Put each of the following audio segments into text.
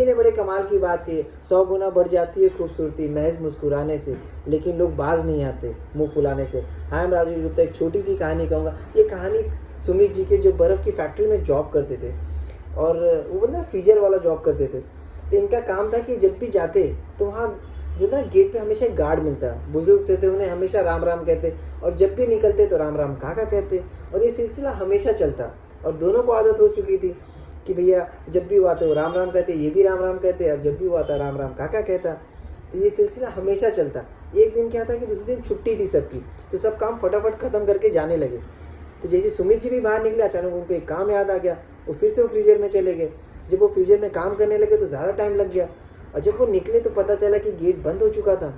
ने बड़े कमाल की बात की, 100 गुना बढ़ जाती है खूबसूरती महज मुस्कुराने से, लेकिन लोग बाज नहीं आते मुंह फुलाने से। हाँ, मैं राजू गुप्ता एक छोटी सी कहानी कहूँगा। ये कहानी सुमित जी के, जो बर्फ़ की फैक्ट्री में जॉब करते थे, और वो बंदा फ्रीजर वाला जॉब करते थे। तो इनका काम था कि जब भी जाते तो वहाँ जो था ना, गेट पे हमेशा एक गार्ड मिलता। बुजुर्ग से थे, उन्हें हमेशा राम राम कहते, और जब भी निकलते तो राम राम काका कहते, और ये सिलसिला हमेशा चलता। और दोनों को आदत हो चुकी थी कि भैया जब भी वो आते वो राम राम कहते, ये भी राम राम कहते, और जब भी वो आता राम राम काका कहता। तो ये सिलसिला हमेशा चलता। एक दिन क्या था कि दूसरे दिन छुट्टी थी सबकी, तो सब काम फटाफट ख़त्म करके जाने लगे। तो जैसे सुमित जी भी बाहर निकले, अचानक उनको एक काम याद आ गया। वो फिर से वो फ्रीजर में चले गए। जब वो फ्रीजर में काम करने लगे तो ज़्यादा टाइम लग गया, और जब वो निकले तो पता चला कि गेट बंद हो चुका था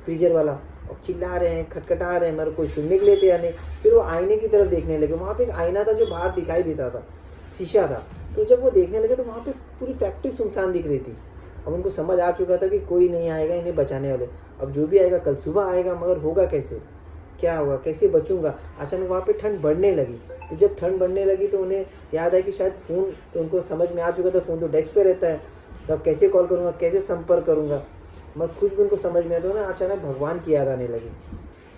फ्रीजर वाला। और चिल्ला रहे हैं, खटखटा रहे हैं, मगर कोई सुनने के लिए तैयार नहीं। फिर वो आईने की तरफ देखने लगे। वहाँ पे एक आईना था जो बाहर दिखाई देता था, शीशा था। तो जब वो देखने लगे तो वहाँ पे पूरी फैक्ट्री सुनसान दिख रही थी। अब उनको समझ आ चुका था कि कोई नहीं आएगा इन्हें बचाने वाले। अब जो भी आएगा कल सुबह आएगा, मगर होगा कैसे, क्या होगा, कैसे बचूंगा। अचानक वहाँ पे ठंड बढ़ने लगी। तो जब ठंड बढ़ने लगी तो उन्हें याद आया कि शायद फ़ोन, तो उनको समझ में आ चुका था फ़ोन तो डेस्क पे रहता है, तो अब कैसे कॉल करूँगा, कैसे संपर्क करूँगा। मगर कुछ भी उनको समझ में आता ना, अचानक भगवान की याद आने लगी।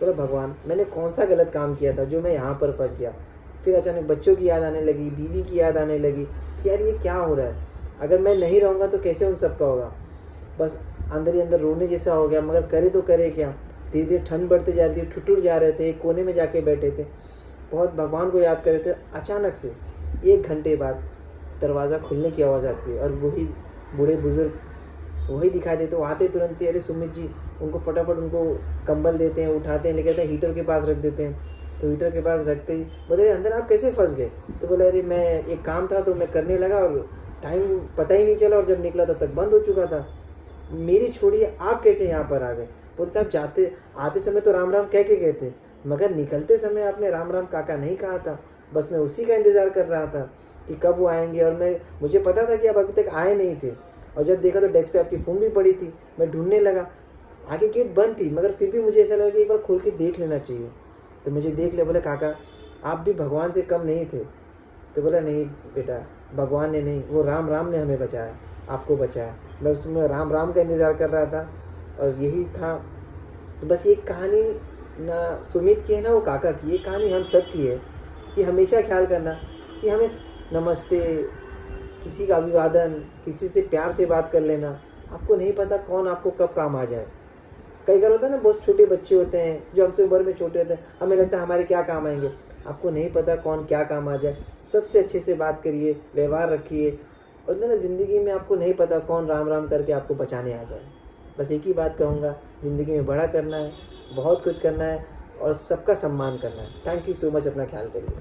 बोला भगवान, मैंने कौन सा गलत काम किया था जो मैं यहाँ पर फंस गया। फिर अचानक बच्चों की याद आने लगी, बीवी की याद आने लगी कि यार ये क्या हो रहा है, अगर मैं नहीं रहूँगा तो कैसे उन सबका होगा। बस अंदर ही अंदर रोने जैसा हो गया, मगर करे तो करे क्या। धीरे धीरे ठंड बढ़ते जाती है, ठुठुर जा रहे थे, एक कोने में जाके बैठे थे, बहुत भगवान को याद कर रहे थे। अचानक से 1 घंटे बाद दरवाज़ा खुलने की आवाज़ आती है, और वही बूढ़े बुजुर्ग वही दिखाई देते। वो आते तुरंत ही, अरे सुमित जी, उनको फटाफट उनको कंबल देते हैं, उठाते हैं, लेके आते हैं, हीटर के पास रख देते हैं। तो हीटर के पास रखते ही बोले अंदर आप कैसे फंस गए। तो बोले अरे मैं एक काम था तो मैं करने लगा, और टाइम पता ही नहीं चला, और जब निकला तब तक बंद हो चुका था। मेरी छोड़िए, आप कैसे यहाँ पर आ गए। बोलते आप जाते आते समय तो राम राम कह के गए थे, मगर निकलते समय आपने राम राम काका नहीं कहा था। बस मैं उसी का इंतज़ार कर रहा था कि कब वो आएंगे, और मुझे पता था कि आप अभी तक आए नहीं थे। और जब देखा तो डेस्क पे आपकी फ़ोन भी पड़ी थी। मैं ढूंढने लगा, आगे गेट बंद थी, मगर फिर भी मुझे ऐसा लगा कि एक बार खोल के देख लेना चाहिए। तो मुझे देख लिया। बोले काका, आप भी भगवान से कम नहीं थे। तो बोला नहीं बेटा, भगवान ने नहीं, वो राम राम ने हमें बचाया, आपको बचाया। मैं उसमें राम राम का इंतज़ार कर रहा था, और यही था। तो बस ये कहानी ना सुमित की है ना वो काका की, ये कहानी हम सब की है कि हमेशा ख्याल करना कि हमें नमस्ते, किसी का अभिवादन, किसी से प्यार से बात कर लेना। आपको नहीं पता कौन आपको कब काम आ जाए। कई बार होता है ना, बहुत छोटे बच्चे होते हैं जो हमसे उम्र में छोटे होते हैं, हमें लगता है हमारे क्या काम आएंगे। आपको नहीं पता कौन क्या काम आ जाए। सबसे अच्छे से बात करिए, व्यवहार रखिए, और ना ज़िंदगी में आपको नहीं पता कौन राम राम करके आपको बचाने आ जाए। बस एक ही बात कहूँगा, ज़िंदगी में बड़ा करना है, बहुत कुछ करना है, और सबका सम्मान करना है। Thank you so much. अपना ख्याल करिए।